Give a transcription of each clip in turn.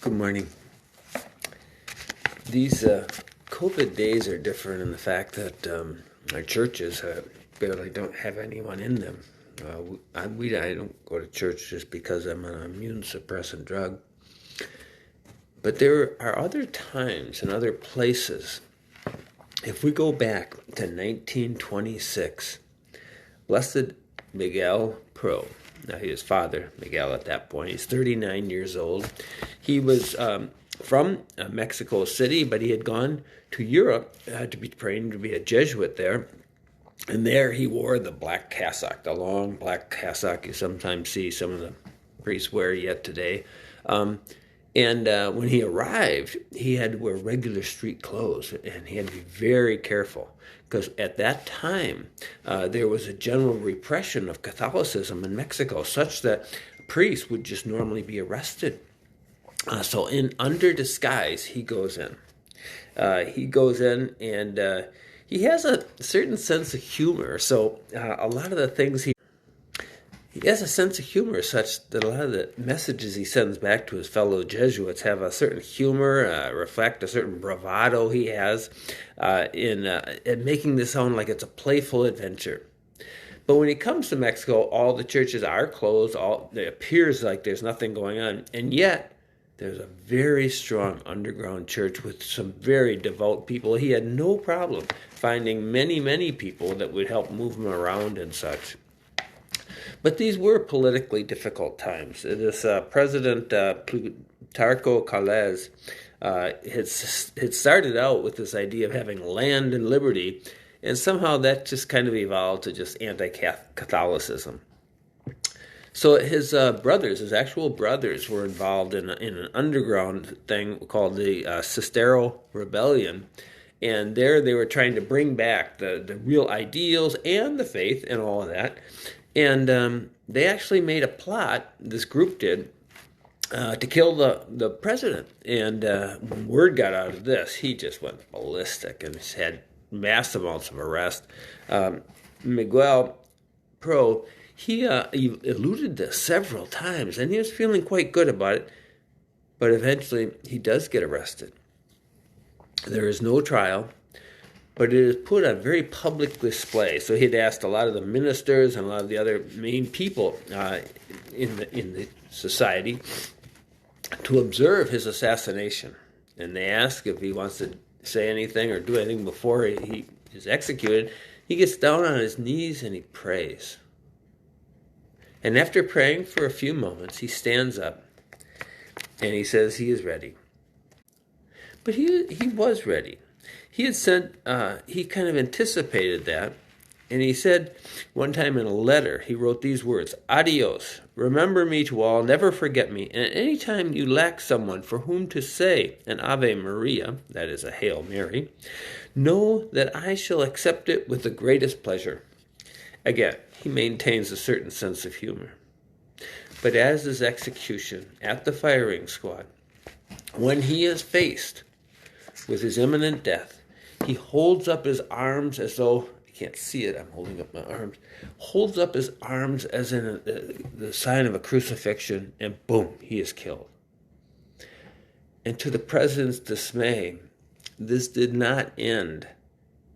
Good morning. These COVID days are different in the fact that our churches barely don't have anyone in them. I don't go to church just because I'm on an immune suppressant drug. But there are other times and other places. If we go back to 1926, Blessed Miguel Pro, now his father, Miguel at that point, he's 39 years old. He was from Mexico City, but he had gone to Europe to be trained to be a Jesuit there. And there he wore the black cassock, the long black cassock you sometimes see some of the priests wear yet today. And when he arrived, he had to wear regular street clothes, and he had to be very careful, because at that time, there was a general repression of Catholicism in Mexico, such that priests would just normally be arrested. So under disguise, he goes in. And he has a certain sense of humor. So a lot of the things he has a sense of humor such that a lot of the messages he sends back to his fellow Jesuits have a certain humor, reflect a certain bravado he has in making this sound like it's a playful adventure. But when he comes to Mexico, all the churches are closed. It appears like there's nothing going on. And yet, there's a very strong underground church with some very devout people. He had no problem finding many, many people that would help move him around and such. But these were politically difficult times. This President Plutarco Calles had started out with this idea of having land and liberty, and somehow that just kind of evolved to just anti-Catholicism. So his actual brothers, were involved in an underground thing called the Cistero Rebellion. And there they were trying to bring back the real ideals and the faith and all of that. And they actually made a plot, this group did, to kill the president. And when word got out of this, he just went ballistic and had mass amounts of arrest. Miguel Pro, he eluded this several times, and he was feeling quite good about it. But eventually, he does get arrested. There is no trial, but it is put on very public display. So he had asked a lot of the ministers and a lot of the other main people in the society to observe his assassination. And they ask if he wants to say anything or do anything before he is executed. He gets down on his knees and he prays. And after praying for a few moments, he stands up and he says he is ready. But he was ready. He had said, he kind of anticipated that. And he said one time in a letter, he wrote these words: "Adios, remember me to all, never forget me. And at any time you lack someone for whom to say an Ave Maria," that is a Hail Mary, "know that I shall accept it with the greatest pleasure." Again, he maintains a certain sense of humor. But as his execution at the firing squad, when he is faced with his imminent death, he holds up his arms as though, I can't see it, I'm holding up my arms, holds up his arms as in the sign of a crucifixion, and boom, he is killed. And to the president's dismay, this did not end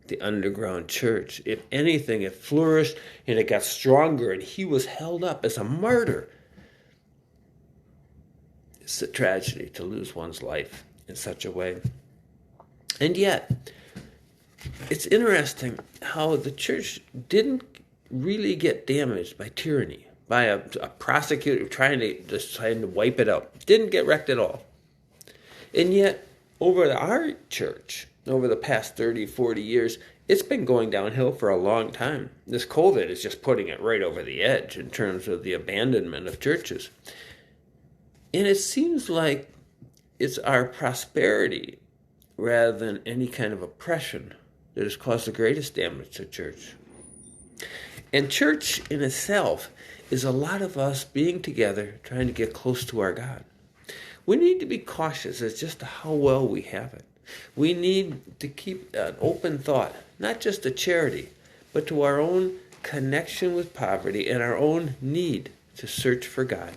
the underground church. If anything, it flourished and it got stronger, and he was held up as a martyr. It's a tragedy to lose one's life in such a way. And yet, it's interesting how the church didn't really get damaged by tyranny, by a prosecutor trying to wipe it out. Didn't get wrecked at all. And yet, over our church, over the past 30, 40 years, it's been going downhill for a long time. This COVID is just putting it right over the edge in terms of the abandonment of churches. And it seems like it's our prosperity rather than any kind of oppression that has caused the greatest damage to church. And church in itself is a lot of us being together, trying to get close to our God. We need to be cautious as just to how well we have it. We need to keep an open thought, not just to charity, but to our own connection with poverty and our own need to search for God.